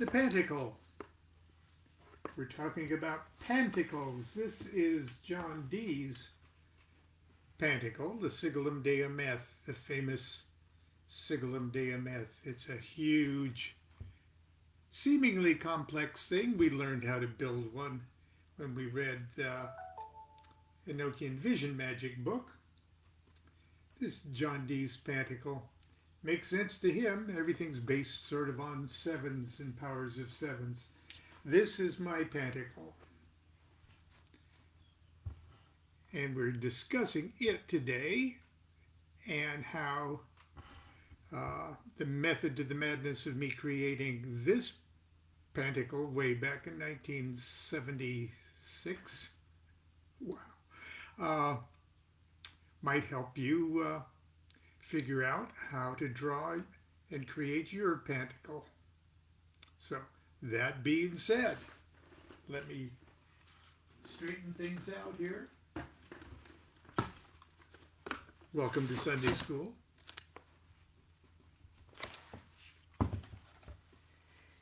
The pentacle. We're talking about pentacles. This is John Dee's pentacle, the Sigillum Dea Meth, the famous Sigillum Dea Meth. It's a huge, seemingly complex thing. We learned how to build one when we read the Enochian Vision Magic book. This John Dee's pentacle makes sense to him. Everything's based sort of on sevens and powers of sevens. This is my pentacle. And we're discussing it today and how the method to the madness of me creating this pentacle way back in 1976, wow, might help you figure out how to draw and create your pentacle. So, that being said, let me straighten things out here. Welcome to Sunday School.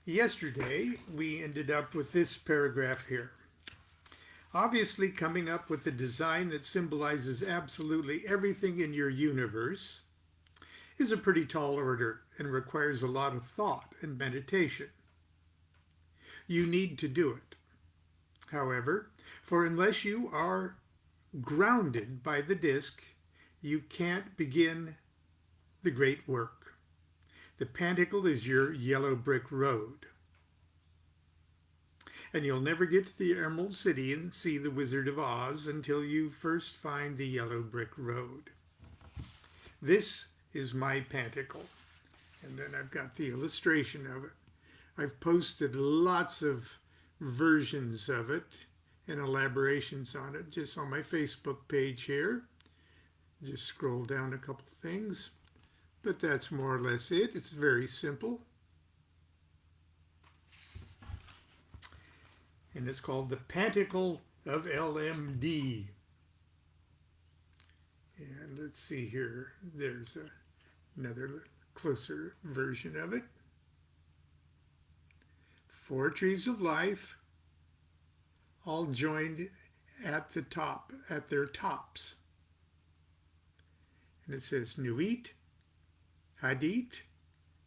Yesterday, we ended up with this paragraph here. Obviously, coming up with a design that symbolizes absolutely everything in your universe is a pretty tall order and requires a lot of thought and meditation. You need to do it. However, for unless you are grounded by the disc, you can't begin the great work. The pentacle is your yellow brick road. And you'll never get to the Emerald City and see the Wizard of Oz until you first find the yellow brick road. This is my pentacle. And then I've got the illustration of it. I've posted lots of versions of it and elaborations on it just on my Facebook page here. Just scroll down a couple things, but that's more or less it. It's very simple. And it's called the Pentacle of LMD. And let's see here. There's another closer version of it. 4 trees of life, all joined at the top, at their tops. And it says Nuit, Hadit,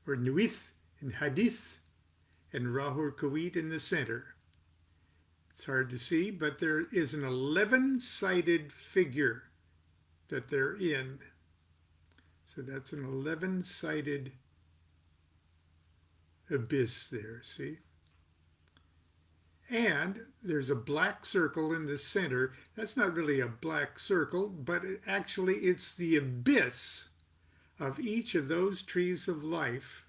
or Nuit and Hadit, and Ra-Hoor-Khuit in the center. It's hard to see, but there is an 11-sided figure that they're in. So that's an 11-sided abyss there, see? And there's a black circle in the center. That's not really a black circle, but actually it's the abyss of each of those trees of life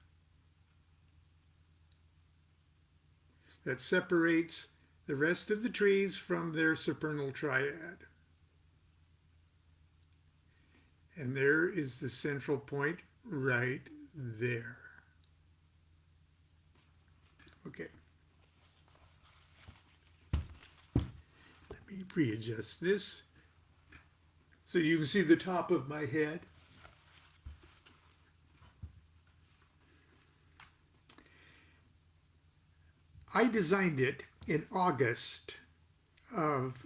that separates the rest of the trees from their supernal triad. And there is the central point right there. Okay. Let me readjust this so you can see the top of my head. I designed it in August of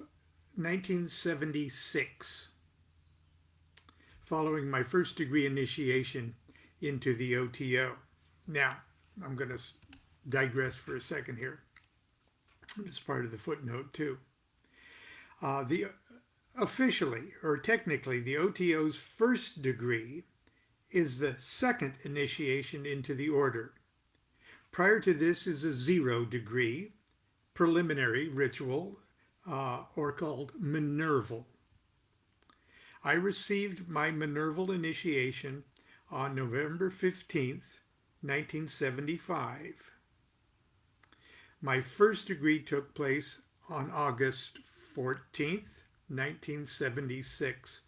1976, following my first degree initiation into the OTO. Now, I'm going to digress for a second here. It's part of the footnote too. Officially, or technically, the OTO's first degree is the second initiation into the order. Prior to this is a 0 degree, preliminary ritual, or called Minerval. I received my Minerval initiation on November 15th, 1975. My first degree took place on August 14th, 1976,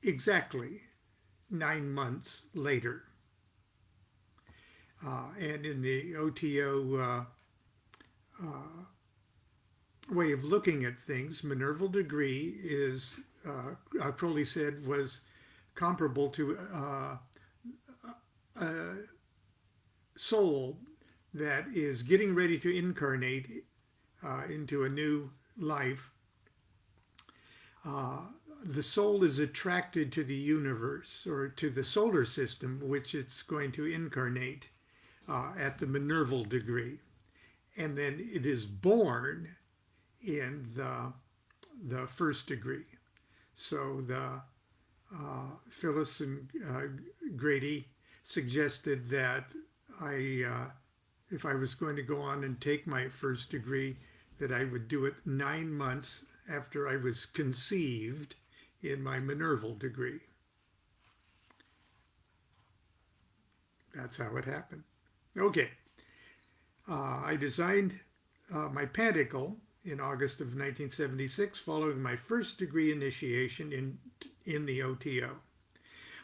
exactly 9 months later. And in the OTO way of looking at things, Minerval degree is, Crowley said, was comparable to a soul that is getting ready to incarnate into a new life, the soul is attracted to the universe or to the solar system, which it's going to incarnate at the Minerval degree. And then it is born in the first degree. So Phyllis and Grady suggested that if I was going to go on and take my first degree, that I would do it 9 months after I was conceived in my Minerval degree. That's how it happened. Okay. I designed my pentacle in August of 1976 following my first degree initiation in the OTO.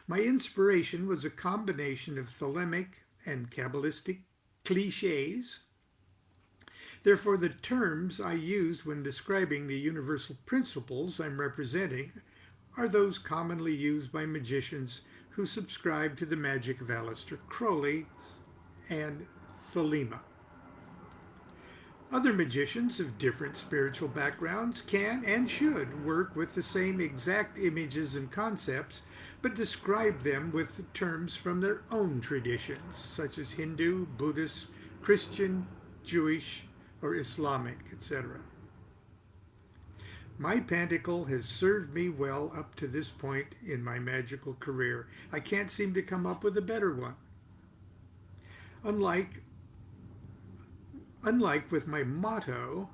My inspiration was a combination of Thelemic and Kabbalistic cliches. Therefore, the terms I use when describing the universal principles I'm representing are those commonly used by magicians who subscribe to the magic of Aleister Crowley and Thelema. Other magicians of different spiritual backgrounds can and should work with the same exact images and concepts, but describe them with terms from their own traditions, such as Hindu, Buddhist, Christian, Jewish, or Islamic, etc. My pentacle has served me well up to this point in my magical career. I can't seem to come up with a better one. Unlike with my motto,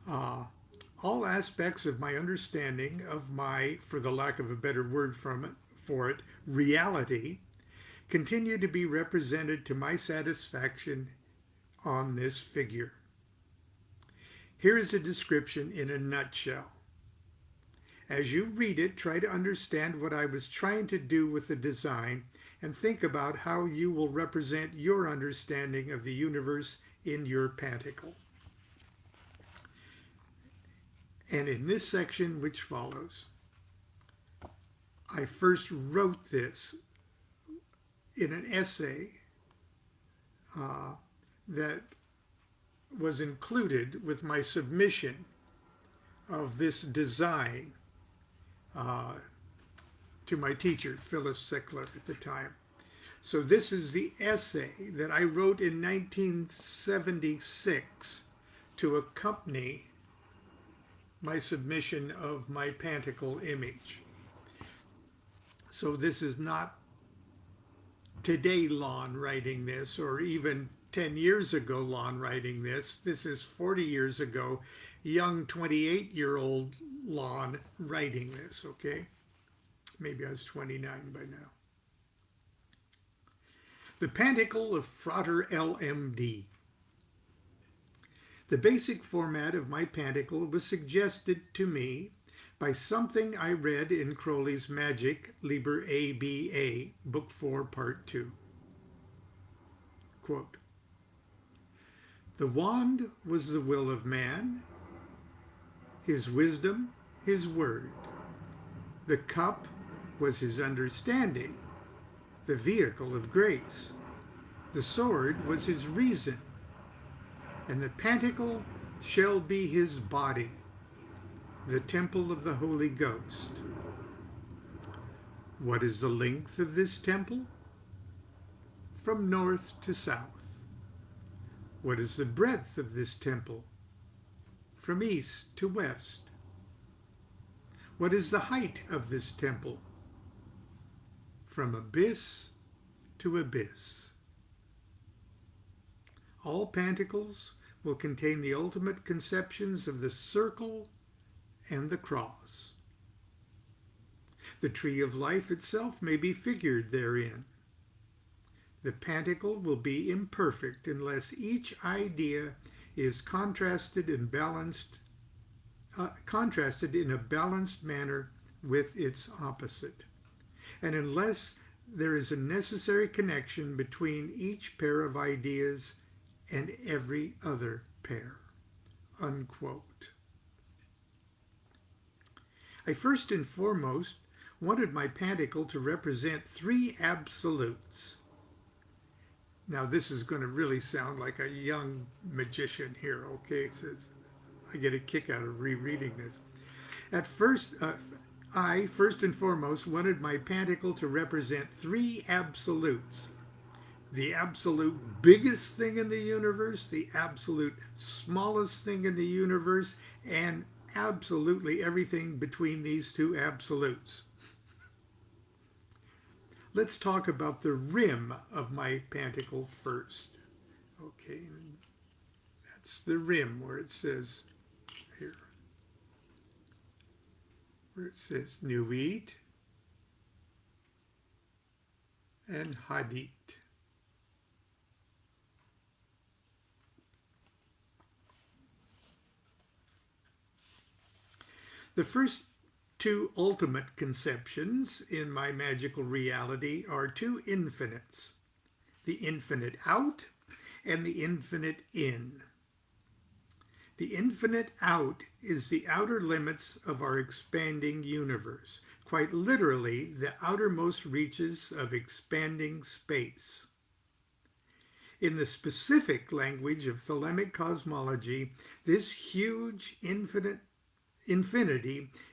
all aspects of my understanding of my, for the lack of a better word for it, reality, continue to be represented to my satisfaction on this figure. Here is a description in a nutshell. As you read it, try to understand what I was trying to do with the design and think about how you will represent your understanding of the universe in your pentacle. And in this section which follows, I first wrote this in an essay that was included with my submission of this design to my teacher, Phyllis Sickler, at the time. So this is the essay that I wrote in 1976 to accompany my submission of my pentacle image. So this is not today Lon writing this, or even 10 years ago Lon writing this. This is 40 years ago, young 28-year-old Lon writing this, okay? Maybe I was 29 by now. The Pentacle of Frater LMD. The basic format of my pentacle was suggested to me by something I read in Crowley's Magick, Liber ABA, Book 4, Part 2. Quote, "The wand was the will of man, his wisdom, his word. The cup was his understanding, the vehicle of grace. The sword was his reason, and the pentacle shall be his body, the temple of the Holy Ghost. What is the length of this temple? From north to south. What is the breadth of this temple? From east to west. What is the height of this temple? From abyss to abyss. All pentacles will contain the ultimate conceptions of the circle and the cross. The tree of life itself may be figured therein. The pentacle will be imperfect unless each idea is contrasted in a balanced manner with its opposite, and unless there is a necessary connection between each pair of ideas and every other pair." Unquote. I first and foremost wanted my pentacle to represent three absolutes: Now this is going to really sound like a young magician here, okay? It says, I get a kick out of rereading this. At first, I, first and foremost, wanted my pantacle to represent three absolutes. The absolute biggest thing in the universe, the absolute smallest thing in the universe, and absolutely everything between these two absolutes. Let's talk about the rim of my pantacle first. Okay, that's the rim where it says here, where it says Nuit and Hadit. The first two ultimate conceptions in my magical reality are two infinites, the infinite out and the infinite in. The infinite out is the outer limits of our expanding universe, quite literally the outermost reaches of expanding space. In the specific language of Thelemic cosmology, this huge infinity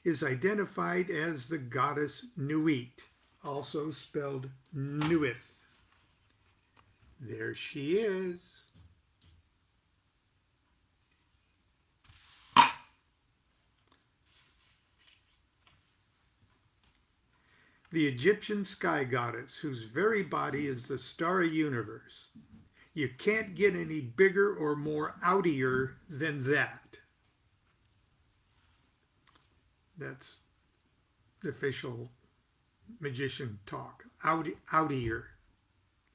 is identified as the goddess Nuit, also spelled Nuit. There she is. The Egyptian sky goddess, whose very body is the starry universe. You can't get any bigger or more outier than that. That's the official magician talk. Outier.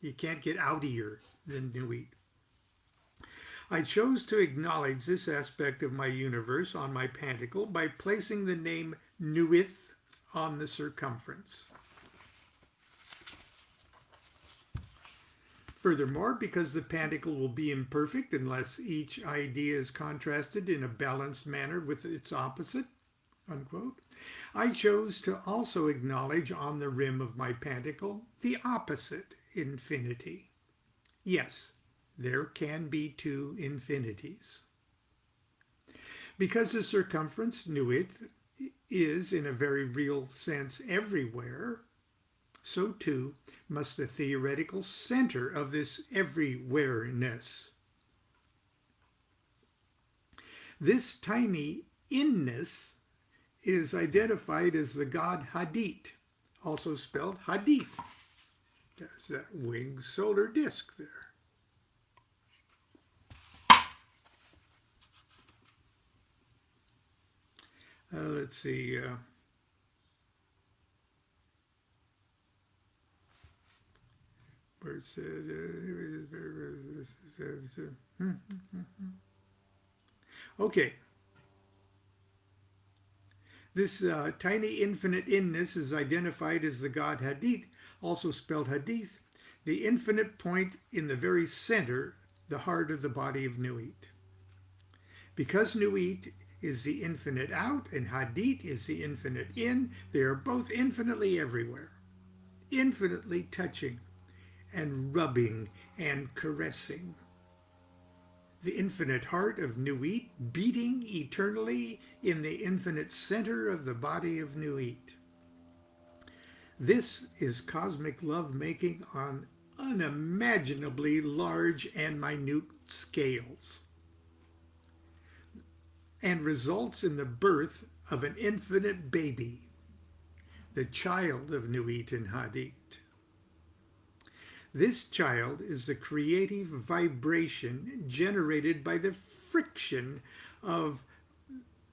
You can't get outier than Nuit. I chose to acknowledge this aspect of my universe on my pantacle by placing the name Nuit on the circumference. Furthermore, because the pantacle will be imperfect unless each idea is contrasted in a balanced manner with its opposite, unquote, I chose to also acknowledge on the rim of my pantacle the opposite infinity. Yes, there can be two infinities. Because the circumference, Nuit, is in a very real sense everywhere, so too must the theoretical center of this everywhereness. This tiny inness is identified as the god Hadit, also spelled Hadith. There's that winged solar disk there. Let's see. Where it said, okay. This tiny infinite inness is identified as the god Hadit, also spelled Hadith, the infinite point in the very center, the heart of the body of Nuit. Because Nuit is the infinite out and Hadit is the infinite in, they are both infinitely everywhere, infinitely touching and rubbing and caressing. The infinite heart of Nuit beating eternally in the infinite center of the body of Nuit. This is cosmic love-making on unimaginably large and minute scales, and results in the birth of an infinite baby, the child of Nuit and Hadit. This child is the creative vibration generated by the friction of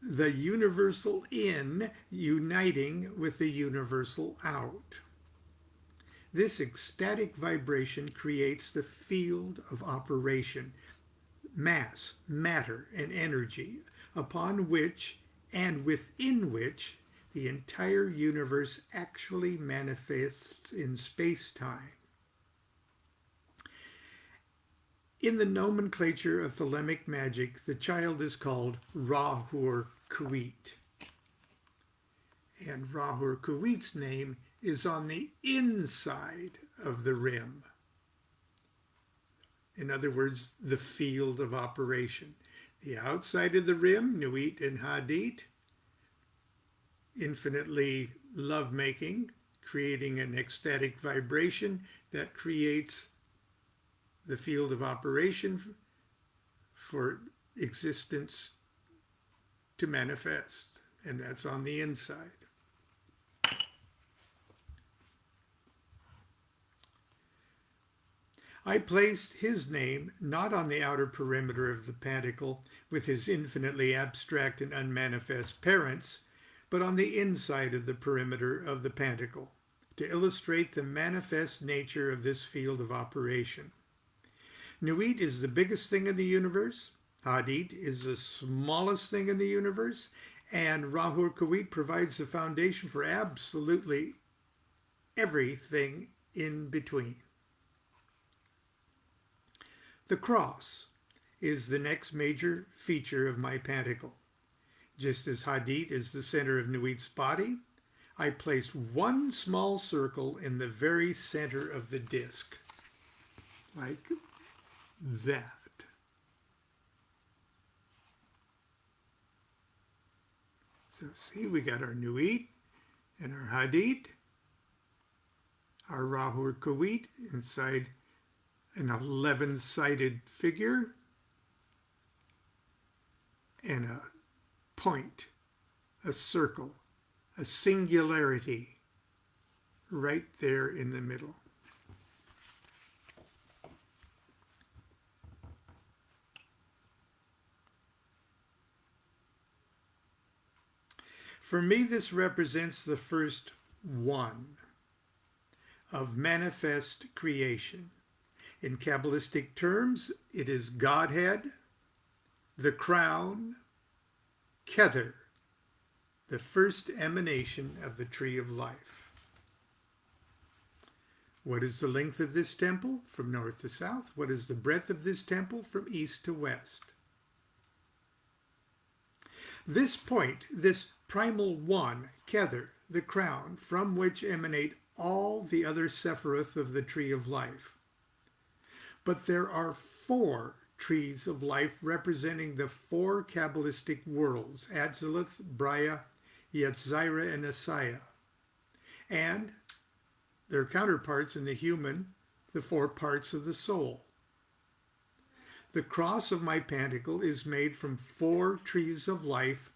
the universal in uniting with the universal out. This ecstatic vibration creates the field of operation, mass, matter, and energy, upon which and within which the entire universe actually manifests in space-time. In the nomenclature of Thelemic magic, the child is called Ra-Hoor-Khuit. And Ra-Hoor-Khuit's name is on the inside of the rim. In other words, the field of operation. The outside of the rim, Nuit and Hadit, infinitely lovemaking, creating an ecstatic vibration that creates the field of operation for existence to manifest, and that's on the inside. I placed his name not on the outer perimeter of the pentacle with his infinitely abstract and unmanifest parents, but on the inside of the perimeter of the pentacle, to illustrate the manifest nature of this field of operation. Nuit is the biggest thing in the universe, Hadit is the smallest thing in the universe, and Ra-Hoor-Khuit provides the foundation for absolutely everything in between. The cross is the next major feature of my pentacle. Just as Hadit is the center of Nuit's body, I placed one small circle in the very center of the disc, like that. So see, we got our Nuit and our Hadit, our Ra-Hoor-Khuit inside an 11-sided figure, and a point, a circle, a singularity right there in the middle. For me, this represents the first one of manifest creation. In Kabbalistic terms, it is Godhead, the crown, Kether, the first emanation of the tree of life. What is the length of this temple? From north to south. What is the breadth of this temple? From east to west. This point, this primal one, Kether, the crown, from which emanate all the other Sephiroth of the tree of life. But there are 4 trees of life representing the 4 Kabbalistic worlds, Atzilith, Braya, Yetzirah, and Asaya. And their counterparts in the human, the 4 parts of the soul. The cross of my pentacle is made from 4 trees of life,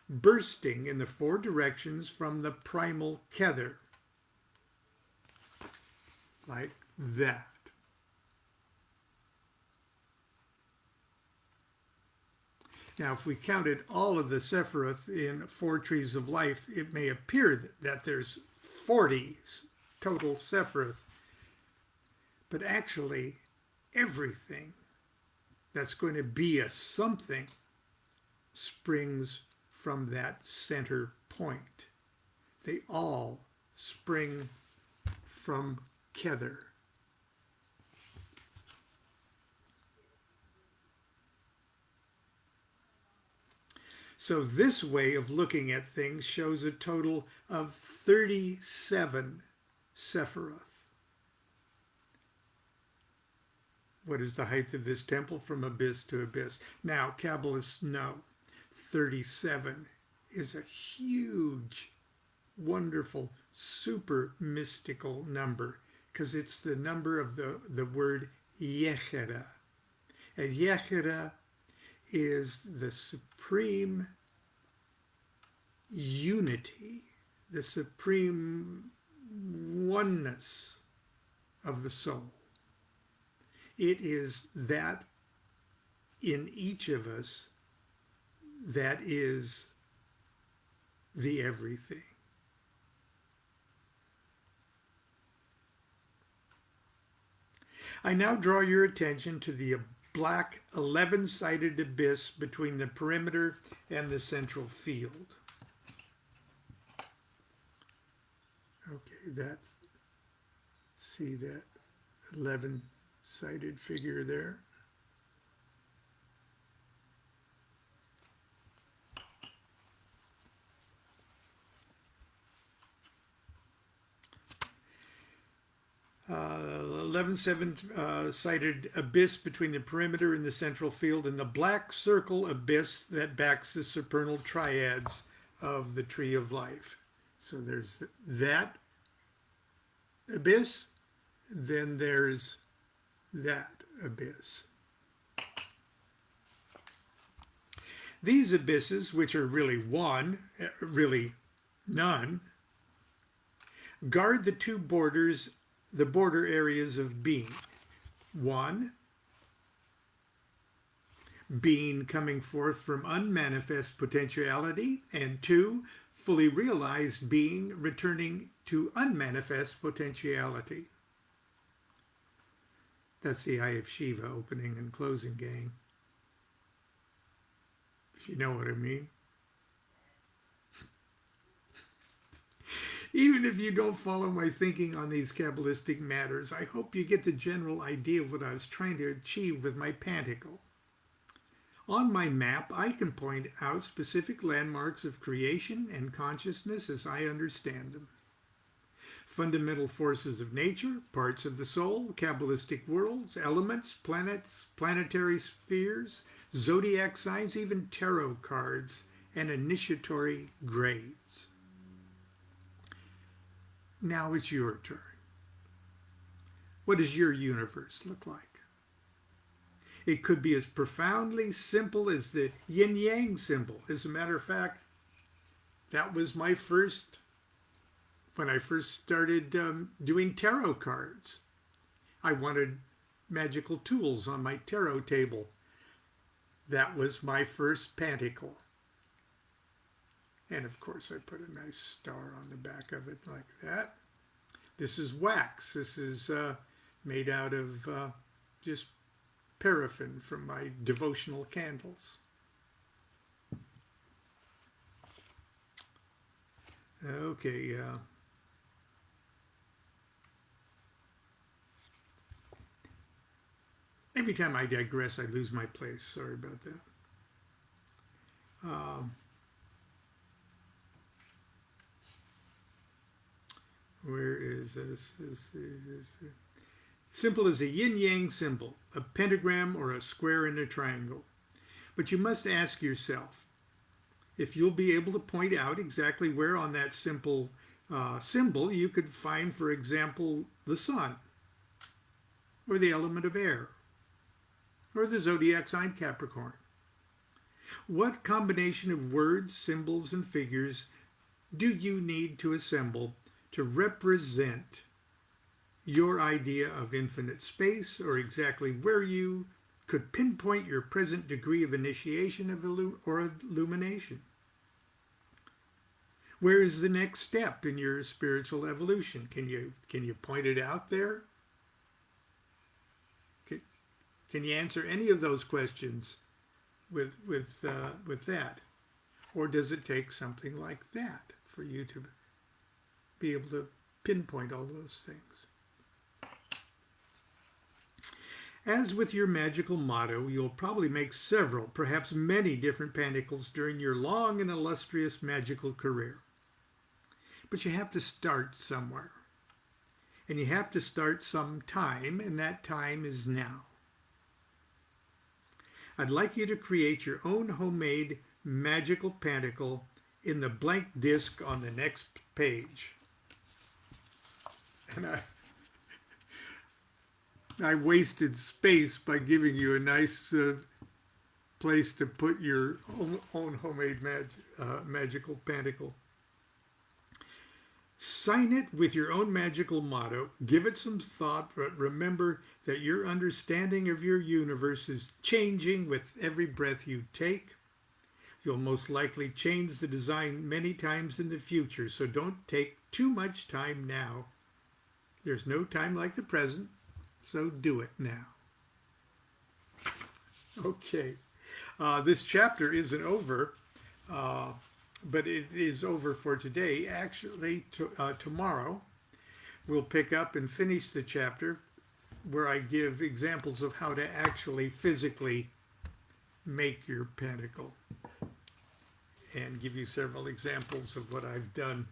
bursting in the 4 directions from the primal Kether, like that. Now, if we counted all of the Sephiroth in 4 trees of life, it may appear that there's 40 total Sephiroth, but actually everything that's going to be a something springs from that center point. They all spring from Kether. So this way of looking at things shows a total of 37 Sephiroth. What is the height of this temple from abyss to abyss? Now, Kabbalists know 37 is a huge, wonderful, super mystical number because it's the number of the word Yechera. And Yechera is the supreme unity, the supreme oneness of the soul. It is that in each of us that is the everything. I now draw your attention to the black 11-sided abyss between the perimeter and the central field. Okay, see that 11-sided figure there? 11-7-sided abyss between the perimeter and the central field, and the black circle abyss that backs the supernal triads of the tree of life. So there's that abyss, then there's that abyss. These abysses, which are really one, really none, guard the two borders, the border areas of being. One, being coming forth from unmanifest potentiality, and two, fully realized being returning to unmanifest potentiality. That's the Eye of Shiva opening and closing, gang. If you know what I mean. Even if you don't follow my thinking on these Kabbalistic matters, I hope you get the general idea of what I was trying to achieve with my pentacle. On my map, I can point out specific landmarks of creation and consciousness as I understand them. Fundamental forces of nature, parts of the soul, Kabbalistic worlds, elements, planets, planetary spheres, zodiac signs, even tarot cards, and initiatory grades. Now it's your turn. What does your universe look like? It could be as profoundly simple as the yin-yang symbol. As a matter of fact, that was my first, when I first started doing tarot cards. I wanted magical tools on my tarot table. That was my first pentacle. And of course I put a nice star on the back of it like that. This is wax. This is made out of just paraffin from my devotional candles. Okay. Every time I digress, I lose my place. Sorry about that. Where is this? Simple as a yin-yang symbol, a pentagram or a square and a triangle. But you must ask yourself if you'll be able to point out exactly where on that simple symbol you could find, for example, the sun, or the element of air, or the zodiac sign Capricorn. What combination of words, symbols, and figures do you need to assemble to represent your idea of infinite space, or exactly where you could pinpoint your present degree of initiation or illumination? Where is the next step in your spiritual evolution? Can you point it out there? Can you answer any of those questions with that? Or does it take something like that for you to be able to pinpoint all those things? As with your magical motto, you'll probably make several, perhaps many different pentacles during your long and illustrious magical career. But you have to start somewhere. And you have to start sometime, and that time is now. I'd like you to create your own homemade magical pentacle in the blank disc on the next page. And I wasted space by giving you a nice place to put your own homemade magical pentacle. Sign it with your own magical motto. Give it some thought, but remember that your understanding of your universe is changing with every breath you take. You'll most likely change the design many times in the future, so don't take too much time now. There's no time like the present, so do it now. Okay, this chapter isn't over, but it is over for today. Actually, tomorrow we'll pick up and finish the chapter where I give examples of how to actually physically make your pentacle, and give you several examples of what I've done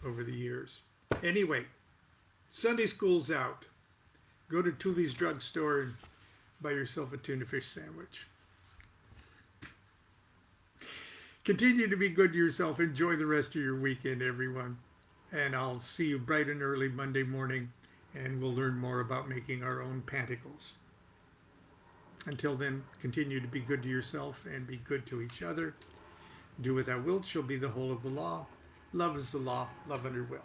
over the years. Anyway, Sunday school's out. Go to Tooley's drugstore and buy yourself a tuna fish sandwich. Continue to be good to yourself. Enjoy the rest of your weekend, everyone. And I'll see you bright and early Monday morning, and we'll learn more about making our own pentacles. Until then, continue to be good to yourself and be good to each other. Do what thou wilt shall be the whole of the law. Love is the law. Love under will.